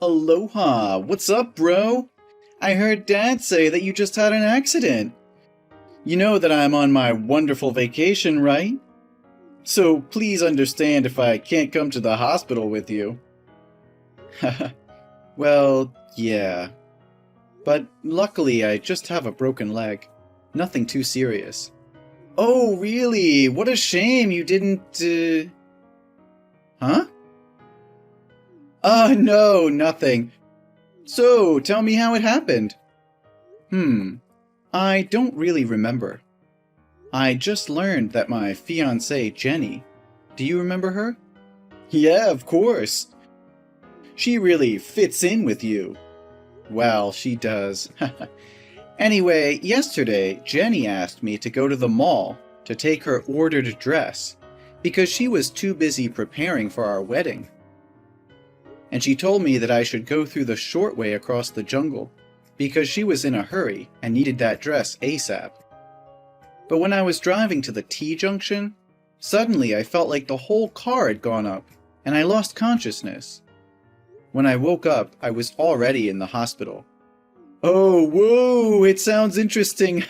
Aloha, what's up, bro? I heard Dad say that you just had an accident. You know that I'm on my wonderful vacation, right? So please understand if I can't come to the hospital with you. Well, yeah. But luckily I just have a broken leg. Nothing too serious. Oh, really? What a shame you didn't, Huh? No, nothing. So, tell me how it happened. I don't really remember. I just learned that my fiancée, Jenny. Do you remember her? Yeah, of course. She really fits in with you. Well, she does. Anyway, yesterday, Jenny asked me to go to the mall to take her ordered dress because she was too busy preparing for our wedding. And she told me that I should go through the short way across the jungle because she was in a hurry and needed that dress ASAP. But when I was driving to the T-junction, suddenly I felt like the whole car had gone up and I lost consciousness. When I woke up, I was already in the hospital. Oh, whoa, it sounds interesting.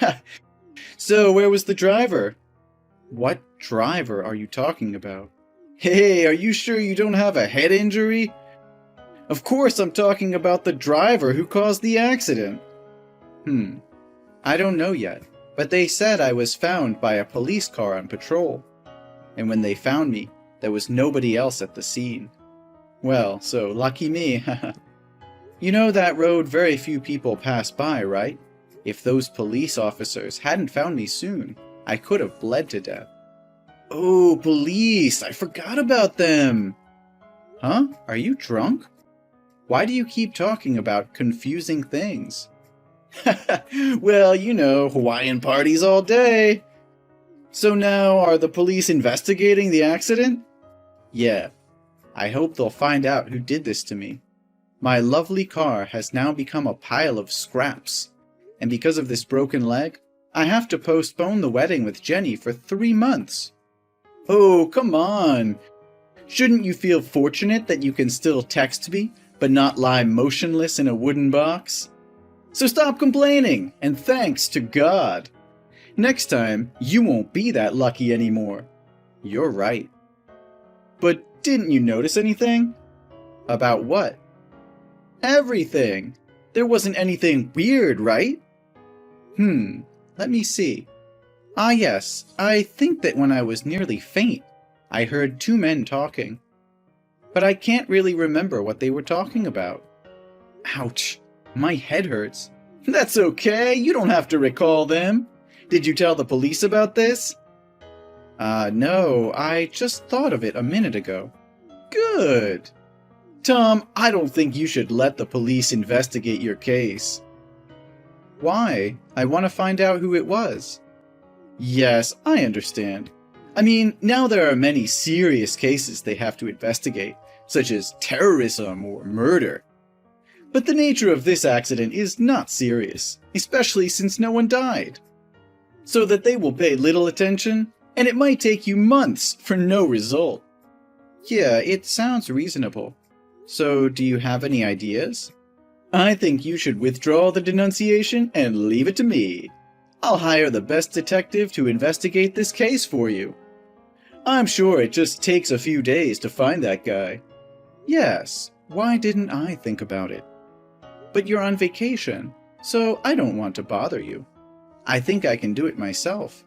So, where was the driver? What driver are you talking about? Hey, are you sure you don't have a head injury? Of course I'm talking about the driver who caused the accident. I don't know yet, but they said I was found by a police car on patrol. And when they found me, there was nobody else at the scene. Well, so lucky me. You know that road very few people pass by, right? If those police officers hadn't found me soon, I could have bled to death. Oh, police! I forgot about them! Huh? Are you drunk? Why do you keep talking about confusing things? Well, you know, Hawaiian parties all day. So now, are the police investigating the accident? Yeah. I hope they'll find out who did this to me. My lovely car has now become a pile of scraps. And because of this broken leg, I have to postpone the wedding with Jenny for 3 months. Oh, come on. Shouldn't you feel fortunate that you can still text me, but not lie motionless in a wooden box? So stop complaining, and thanks to God. Next time, you won't be that lucky anymore. You're right. But didn't you notice anything? About what? Everything. There wasn't anything weird, right? Let me see. Ah yes, I think that when I was nearly faint, I heard 2 men talking. But I can't really remember what they were talking about. Ouch, my head hurts. That's okay, you don't have to recall them. Did you tell the police about this? No, I just thought of it a minute ago. Good. Tom, I don't think you should let the police investigate your case. Why? I want to find out who it was. Yes, I understand. I mean, now there are many serious cases they have to investigate, such as terrorism or murder. But the nature of this accident is not serious, especially since no one died. So that they will pay little attention, and it might take you months for no result. Yeah, it sounds reasonable. So, do you have any ideas? I think you should withdraw the denunciation and leave it to me. I'll hire the best detective to investigate this case for you. I'm sure it just takes a few days to find that guy. Yes, why didn't I think about it? But you're on vacation, so I don't want to bother you. I think I can do it myself.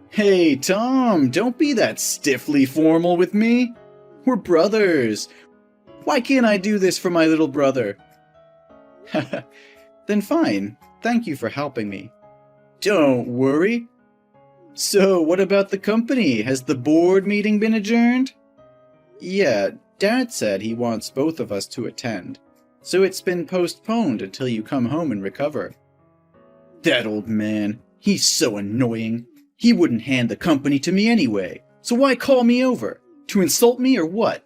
Hey, Tom, don't be that stiffly formal with me. We're brothers. Why can't I do this for my little brother? Then fine. Thank you for helping me. Don't worry. So, what about the company? Has the board meeting been adjourned? Yeah, Dad said he wants both of us to attend, so it's been postponed until you come home and recover. That old man, he's so annoying. He wouldn't hand the company to me anyway, so why call me over? To insult me or what?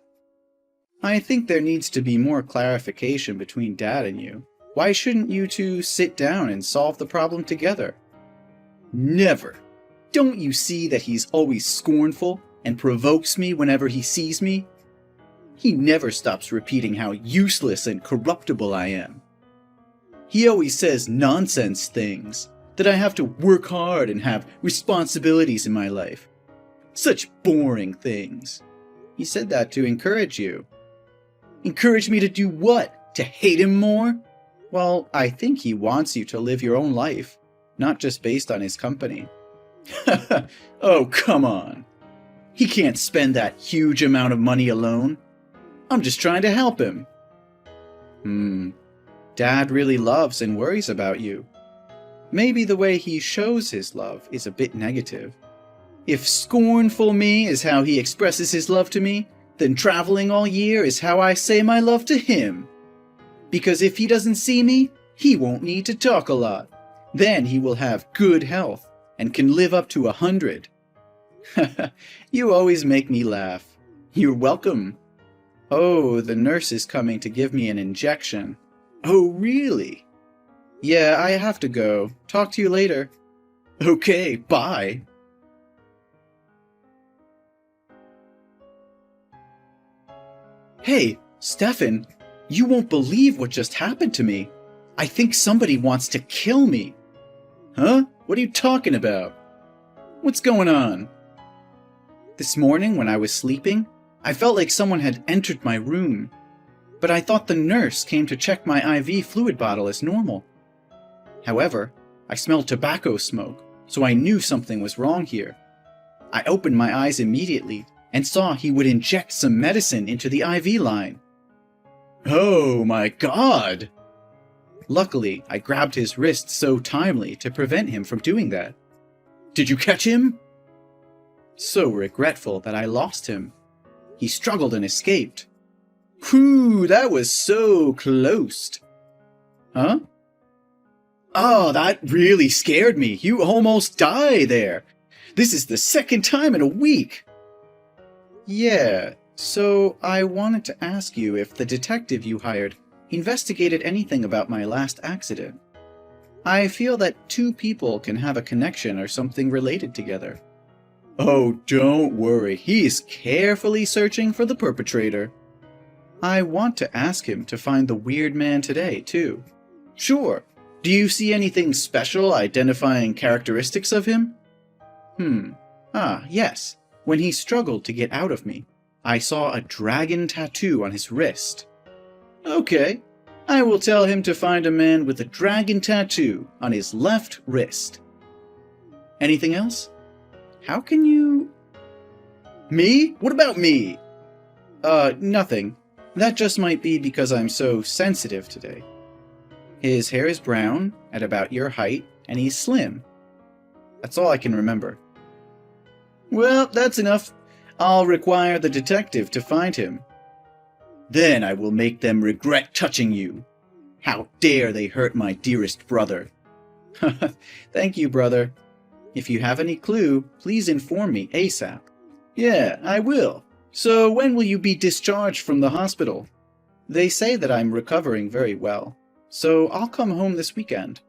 I think there needs to be more clarification between Dad and you. Why shouldn't you two sit down and solve the problem together? Never. Don't you see that he's always scornful and provokes me whenever he sees me? He never stops repeating how useless and corruptible I am. He always says nonsense things, that I have to work hard and have responsibilities in my life. Such boring things. He said that to encourage you. Encourage me to do what? To hate him more? Well, I think he wants you to live your own life, not just based on his company. Oh, come on. He can't spend that huge amount of money alone. I'm just trying to help him. Dad really loves and worries about you. Maybe the way he shows his love is a bit negative. If scornful me is how he expresses his love to me, then traveling all year is how I say my love to him. Because if he doesn't see me, he won't need to talk a lot. Then he will have good health and can live up to 100. You always make me laugh. You're welcome. Oh, the nurse is coming to give me an injection. Oh, really? Yeah, I have to go. Talk to you later. Okay, bye. Hey, Stefan, you won't believe what just happened to me. I think somebody wants to kill me. Huh? What are you talking about? What's going on? This morning when I was sleeping, I felt like someone had entered my room. But I thought the nurse came to check my IV fluid bottle as normal. However, I smelled tobacco smoke, so I knew something was wrong here. I opened my eyes immediately and saw he would inject some medicine into the IV line. Oh my God! Luckily, I grabbed his wrist so timely to prevent him from doing that. Did you catch him? So regretful that I lost him. He struggled and escaped. Whew, that was so close. Huh? Oh, that really scared me. You almost died there. This is the second time in a week. Yeah, so I wanted to ask you if the detective you hired investigated anything about my last accident. I feel that two people can have a connection or something related together. Oh, don't worry. He's carefully searching for the perpetrator. I want to ask him to find the weird man today, too. Sure. Do you see anything special identifying characteristics of him? Yes. When he struggled to get out of me, I saw a dragon tattoo on his wrist. Okay. I will tell him to find a man with a dragon tattoo on his left wrist. Anything else? How can you... Me? What about me? Nothing. That just might be because I'm so sensitive today. His hair is brown, at about your height, and he's slim. That's all I can remember. Well, that's enough. I'll require the detective to find him. Then I will make them regret touching you. How dare they hurt my dearest brother? Thank you, brother. If you have any clue, please inform me ASAP. Yeah, I will. So when will you be discharged from the hospital? They say that I'm recovering very well, so I'll come home this weekend.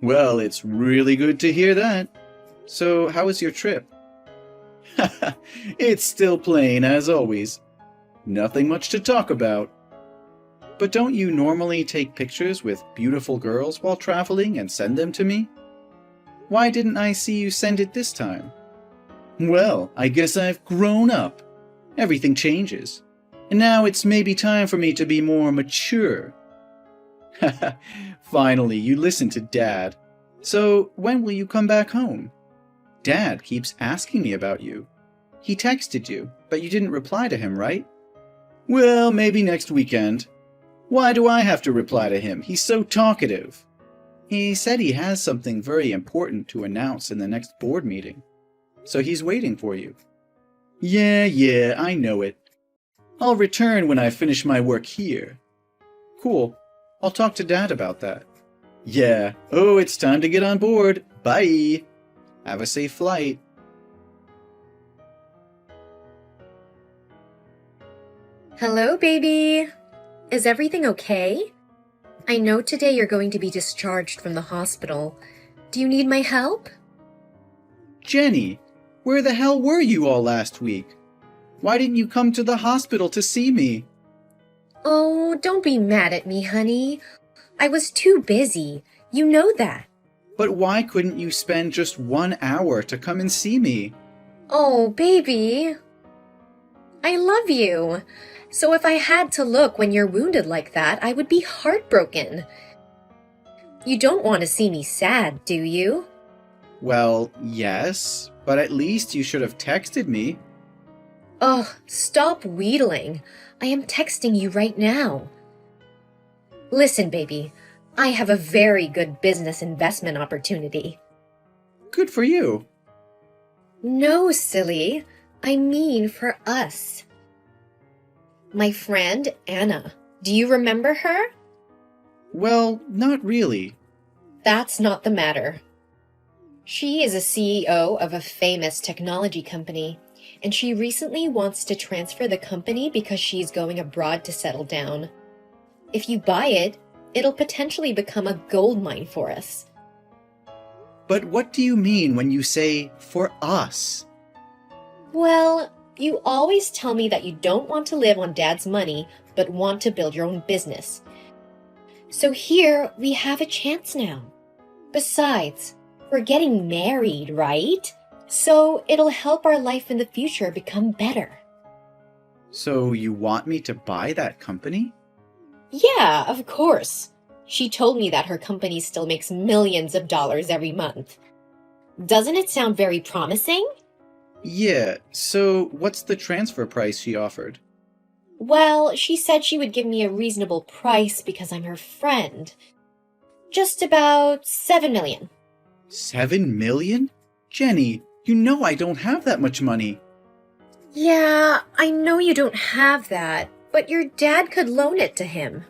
Well, it's really good to hear that. So how was your trip? It's still plain as always. Nothing much to talk about. But don't you normally take pictures with beautiful girls while traveling and send them to me? Why didn't I see you send it this time? Well, I guess I've grown up. Everything changes. And now it's maybe time for me to be more mature. Finally, you listen to Dad. So, when will you come back home? Dad keeps asking me about you. He texted you, but you didn't reply to him, right? Well, maybe next weekend. Why do I have to reply to him? He's so talkative. He said he has something very important to announce in the next board meeting. So he's waiting for you. Yeah, I know it. I'll return when I finish my work here. Cool. I'll talk to Dad about that. Yeah. Oh, it's time to get on board. Bye. Have a safe flight. Hello, baby. Is everything okay? I know today you're going to be discharged from the hospital. Do you need my help? Jenny, where the hell were you all last week? Why didn't you come to the hospital to see me? Oh, don't be mad at me, honey. I was too busy. You know that. But why couldn't you spend just 1 hour to come and see me? Oh, baby. I love you. So if I had to look when you're wounded like that, I would be heartbroken. You don't want to see me sad, do you? Well, yes, but at least you should have texted me. Oh, stop wheedling. I am texting you right now. Listen, baby, I have a very good business investment opportunity. Good for you. No, silly. I mean for us. My friend, Anna. Do you remember her? Well, not really. That's not the matter. She is a CEO of a famous technology company, and she recently wants to transfer the company because she's going abroad to settle down. If you buy it, it'll potentially become a gold mine for us. But what do you mean when you say, for us? Well, you always tell me that you don't want to live on Dad's money, but want to build your own business. So here, we have a chance now. Besides, we're getting married, right? So it'll help our life in the future become better. So you want me to buy that company? Yeah, of course. She told me that her company still makes millions of dollars every month. Doesn't it sound very promising? Yeah, so what's the transfer price she offered? Well, she said she would give me a reasonable price because I'm her friend. Just about 7 million. 7 million? Jenny, you know I don't have that much money. Yeah, I know you don't have that, but your dad could loan it to him.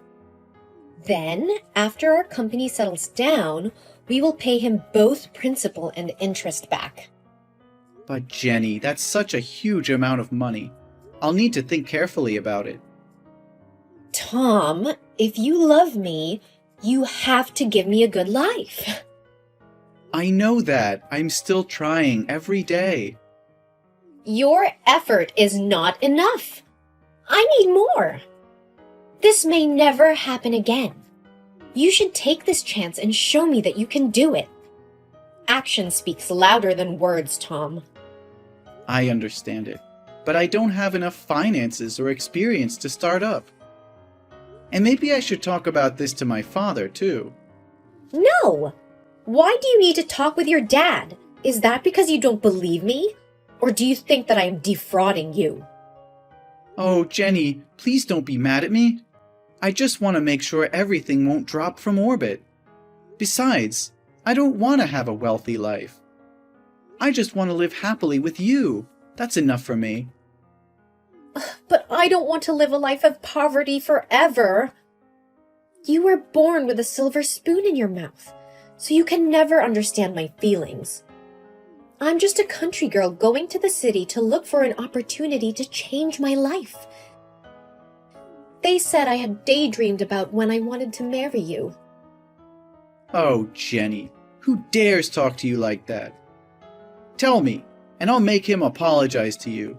Then, after our company settles down, we will pay him both principal and interest back. But Jenny, that's such a huge amount of money. I'll need to think carefully about it. Tom, if you love me, you have to give me a good life. I know that. I'm still trying every day. Your effort is not enough. I need more. This may never happen again. You should take this chance and show me that you can do it. Action speaks louder than words, Tom. I understand it, but I don't have enough finances or experience to start up. And maybe I should talk about this to my father, too. No! Why do you need to talk with your dad? Is that because you don't believe me? Or do you think that I am defrauding you? Oh, Jenny, please don't be mad at me. I just want to make sure everything won't drop from orbit. Besides, I don't want to have a wealthy life. I just want to live happily with you. That's enough for me. But I don't want to live a life of poverty forever. You were born with a silver spoon in your mouth, so you can never understand my feelings. I'm just a country girl going to the city to look for an opportunity to change my life. They said I had daydreamed about when I wanted to marry you. Oh, Jenny, who dares talk to you like that? Tell me, and I'll make him apologize to you.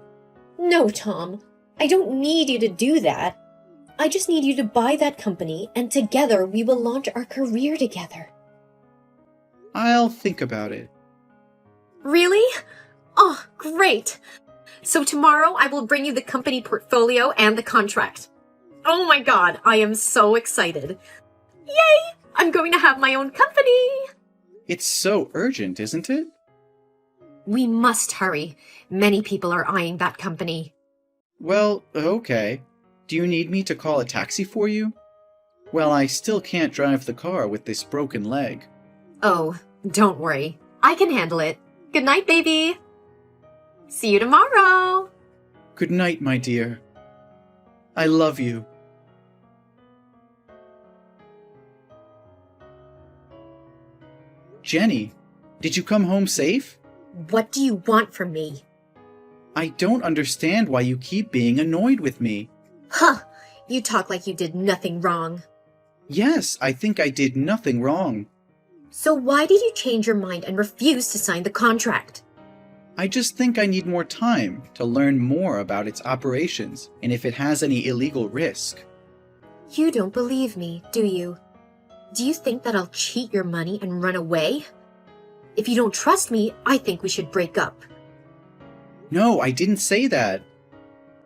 No, Tom, I don't need you to do that. I just need you to buy that company, and together we will launch our career together. I'll think about it. Really? Oh, great. So tomorrow I will bring you the company portfolio and the contract. Oh my god, I am so excited. Yay! I'm going to have my own company! It's so urgent, isn't it? We must hurry. Many people are eyeing that company. Well, okay. Do you need me to call a taxi for you? Well, I still can't drive the car with this broken leg. Oh, don't worry. I can handle it. Good night, baby. See you tomorrow. Good night, my dear. I love you. Jenny, did you come home safe? What do you want from me? I don't understand why you keep being annoyed with me. Huh, you talk like you did nothing wrong. Yes, I think I did nothing wrong. So why did you change your mind and refuse to sign the contract? I just think I need more time to learn more about its operations and if it has any illegal risk. You don't believe me, do you? Do you think that I'll cheat your money and run away? If you don't trust me, I think we should break up. No, I didn't say that.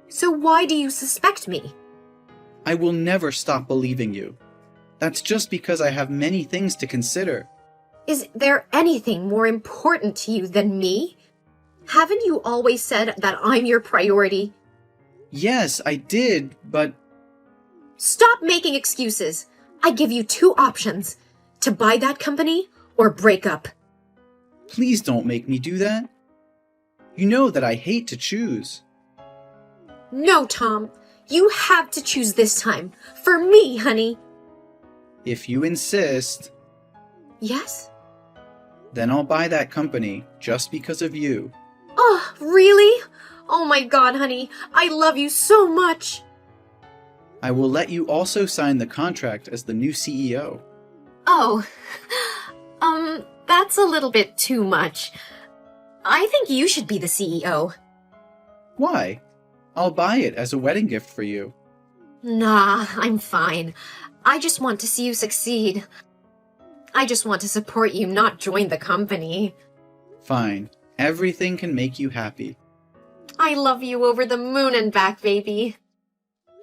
So why do you suspect me? I will never stop believing you. That's just because I have many things to consider. Is there anything more important to you than me? Haven't you always said that I'm your priority? Yes, I did, but... Stop making excuses. I give you two options. To buy that company or break up. Please don't make me do that. You know that I hate to choose. No, Tom. You have to choose this time. For me, honey. If you insist, Yes? then I'll buy that company just because of you. Oh, really? Oh my god, honey. I love you so much. I will let you also sign the contract as the new CEO. Oh, that's a little bit too much. I think you should be the CEO. Why? I'll buy it as a wedding gift for you. Nah, I'm fine. I just want to see you succeed. I just want to support you, not join the company. Fine. Everything can make you happy. I love you over the moon and back, baby.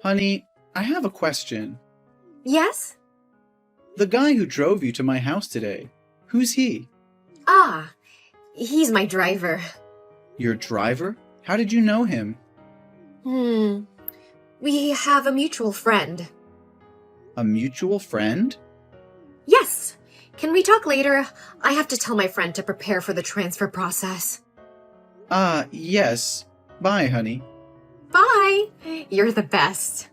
Honey, I have a question. Yes? The guy who drove you to my house today, who's he? Ah, he's my driver. Your driver? How did you know him? We have a mutual friend. A mutual friend? Yes. Can we talk later? I have to tell my friend to prepare for the transfer process. Yes. Bye, honey. Bye. You're the best.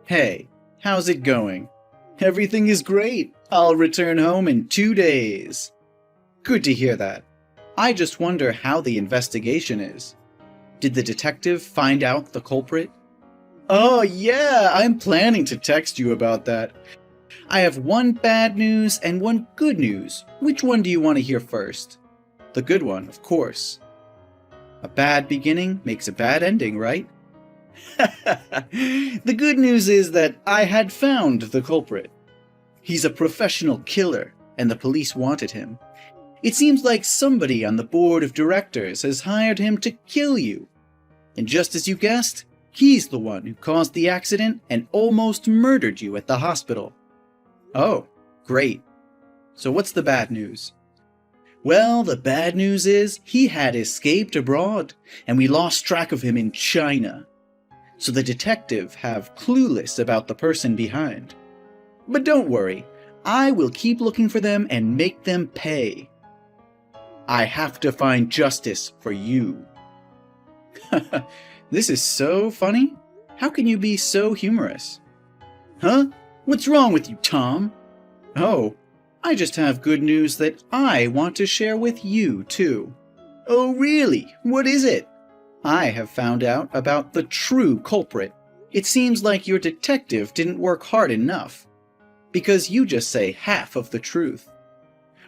Hey, how's it going? Everything is great. I'll return home in 2 days. Good to hear that. I just wonder how the investigation is. Did the detective find out the culprit? Oh yeah, I'm planning to text you about that. I have one bad news and one good news. Which one do you want to hear first? The good one, of course. A bad beginning makes a bad ending, right? The good news is that I had found the culprit. He's a professional killer, and the police wanted him. It seems like somebody on the board of directors has hired him to kill you. And just as you guessed, he's the one who caused the accident and almost murdered you at the hospital. Oh, great. So what's the bad news? Well, the bad news is he had escaped abroad, and we lost track of him in China. So the detective have clueless about the person behind. But don't worry, I will keep looking for them and make them pay. I have to find justice for you. This is so funny. How can you be so humorous? Huh? What's wrong with you, Tom? Oh, I just have good news that I want to share with you, too. Oh, really? What is it? I have found out about the true culprit. It seems like your detective didn't work hard enough, because you just say half of the truth.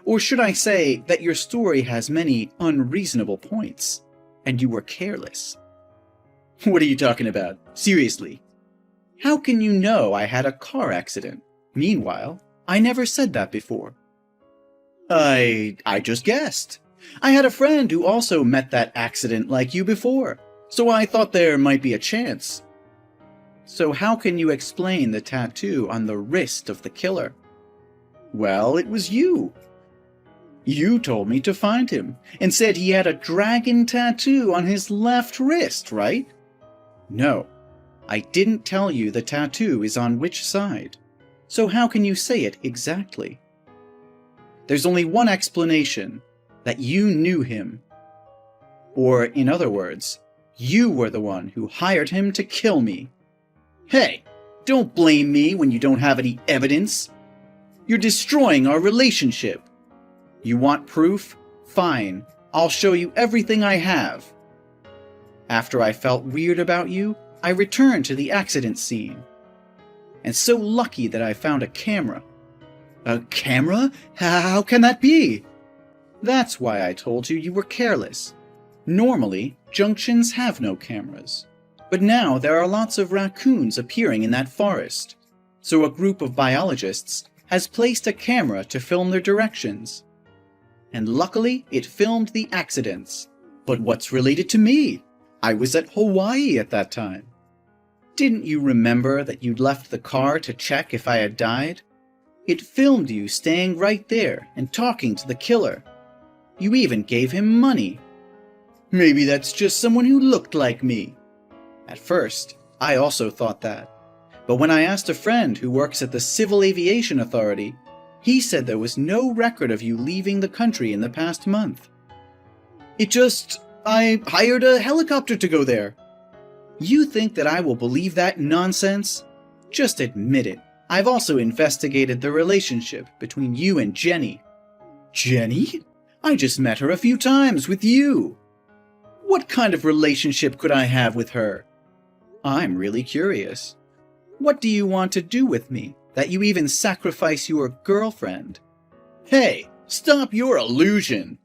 Or should I say that your story has many unreasonable points, and you were careless? What are you talking about? Seriously. How can you know I had a car accident? Meanwhile, I never said that before. I just guessed. I had a friend who also met that accident like you before, so I thought there might be a chance. So how can you explain the tattoo on the wrist of the killer? Well, it was you. You told me to find him, and said he had a dragon tattoo on his left wrist, right? No, I didn't tell you the tattoo is on which side. So how can you say it exactly? There's only one explanation, that you knew him. Or, in other words, you were the one who hired him to kill me. Hey, don't blame me when you don't have any evidence. You're destroying our relationship. You want proof? Fine, I'll show you everything I have. After I felt weird about you, I returned to the accident scene. And so lucky that I found a camera. A camera? How can that be? That's why I told you were careless. Normally, junctions have no cameras. But now there are lots of raccoons appearing in that forest. So a group of biologists has placed a camera to film their directions. And luckily, it filmed the accidents. But what's related to me? I was at Hawaii at that time. Didn't you remember that you'd left the car to check if I had died? It filmed you staying right there and talking to the killer. You even gave him money. Maybe that's just someone who looked like me. At first, I also thought that. But when I asked a friend who works at the Civil Aviation Authority, he said there was no record of you leaving the country in the past month. I hired a helicopter to go there. You think that I will believe that nonsense? Just admit it. I've also investigated the relationship between you and Jenny. Jenny? I just met her a few times with you. What kind of relationship could I have with her? I'm really curious. What do you want to do with me, that you even sacrifice your girlfriend? Hey, stop your illusion!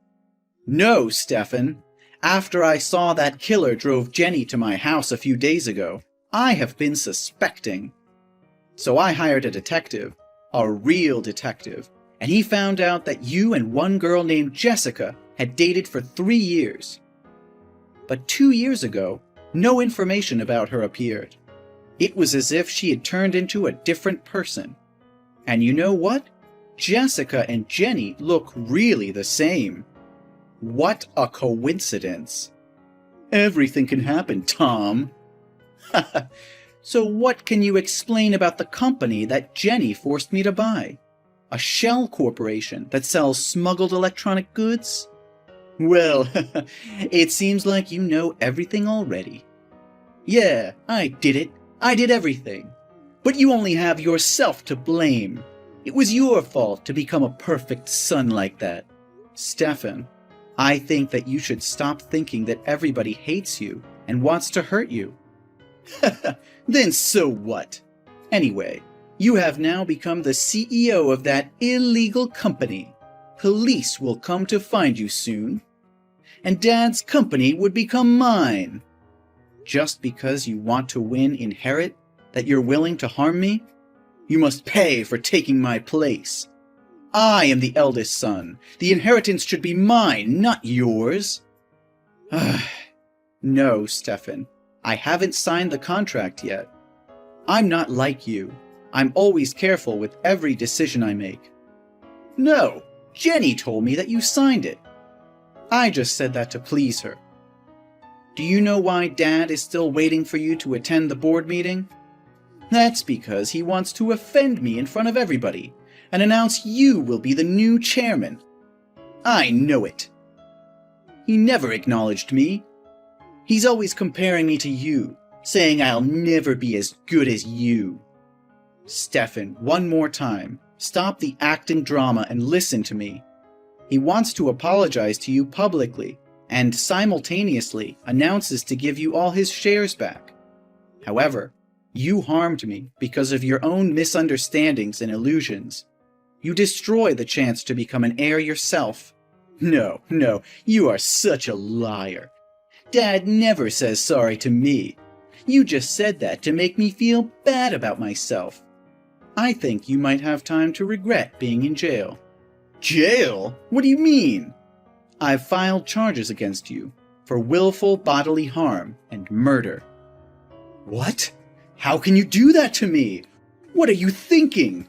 No, Stefan. After I saw that killer drove Jenny to my house a few days ago, I have been suspecting. So I hired a detective, a real detective, and he found out that you and one girl named Jessica had dated for 3 years. But 2 years ago, no information about her appeared. It was as if she had turned into a different person. And you know what? Jessica and Jenny look really the same. What a coincidence. Everything can happen, Tom. So what can you explain about the company that Jenny forced me to buy? A shell corporation that sells smuggled electronic goods? Well, it seems like you know everything already. Yeah, I did it. I did everything. But you only have yourself to blame. It was your fault to become a perfect son like that. Stefan, I think that you should stop thinking that everybody hates you and wants to hurt you. Then so what? Anyway, you have now become the CEO of that illegal company. Police will come to find you soon. And Dad's company would become mine. Just because you want to win inherit that you're willing to harm me? You must pay for taking my place. I am the eldest son. The inheritance should be mine, not yours. No, Stefan. I haven't signed the contract yet. I'm not like you. I'm always careful with every decision I make. No, Jenny told me that you signed it. I just said that to please her. Do you know why Dad is still waiting for you to attend the board meeting? That's because he wants to offend me in front of everybody and announce you will be the new chairman. I know it. He never acknowledged me. He's always comparing me to you, saying I'll never be as good as you. Stefan, one more time, stop the acting drama and listen to me. He wants to apologize to you publicly and simultaneously announces to give you all his shares back. However, you harmed me because of your own misunderstandings and illusions. You destroy the chance to become an heir yourself. No, you are such a liar. Dad never says sorry to me. You just said that to make me feel bad about myself. I think you might have time to regret being in jail. Jail? What do you mean? I've filed charges against you for willful bodily harm and murder. What? How can you do that to me? What are you thinking?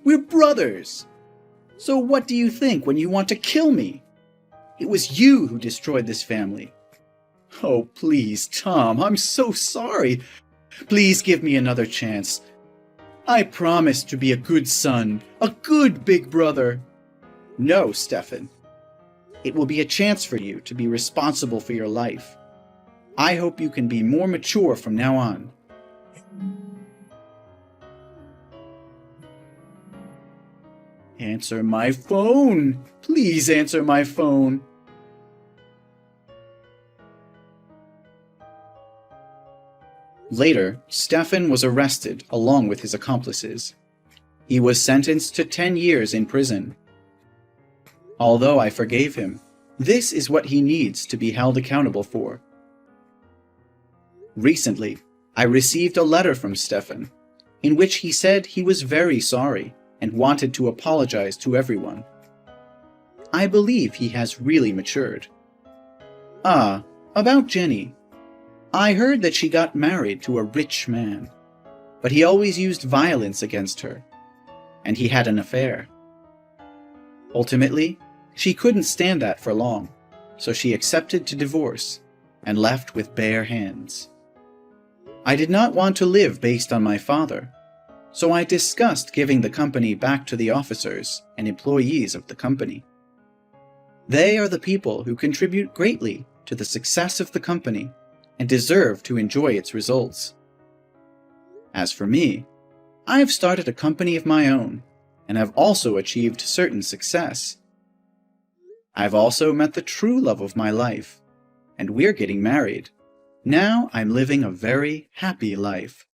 We're brothers. So what do you think when you want to kill me? It was you who destroyed this family. Oh, please, Tom, I'm so sorry. Please give me another chance. I promise to be a good son, a good big brother. No, Stefan. It will be a chance for you to be responsible for your life. I hope you can be more mature from now on. Answer my phone. Please answer my phone. Later, Stefan was arrested along with his accomplices. He was sentenced to 10 years in prison. Although I forgave him, this is what he needs to be held accountable for. Recently, I received a letter from Stefan, in which he said he was very sorry and wanted to apologize to everyone. I believe he has really matured. Ah, about Jenny. I heard that she got married to a rich man, but he always used violence against her, and he had an affair. Ultimately, she couldn't stand that for long, so she accepted to divorce and left with bare hands. I did not want to live based on my father, so I discussed giving the company back to the officers and employees of the company. They are the people who contribute greatly to the success of the company and deserve to enjoy its results. As for me, I have started a company of my own and have also achieved certain success. I've also met the true love of my life, and we're getting married. Now I'm living a very happy life.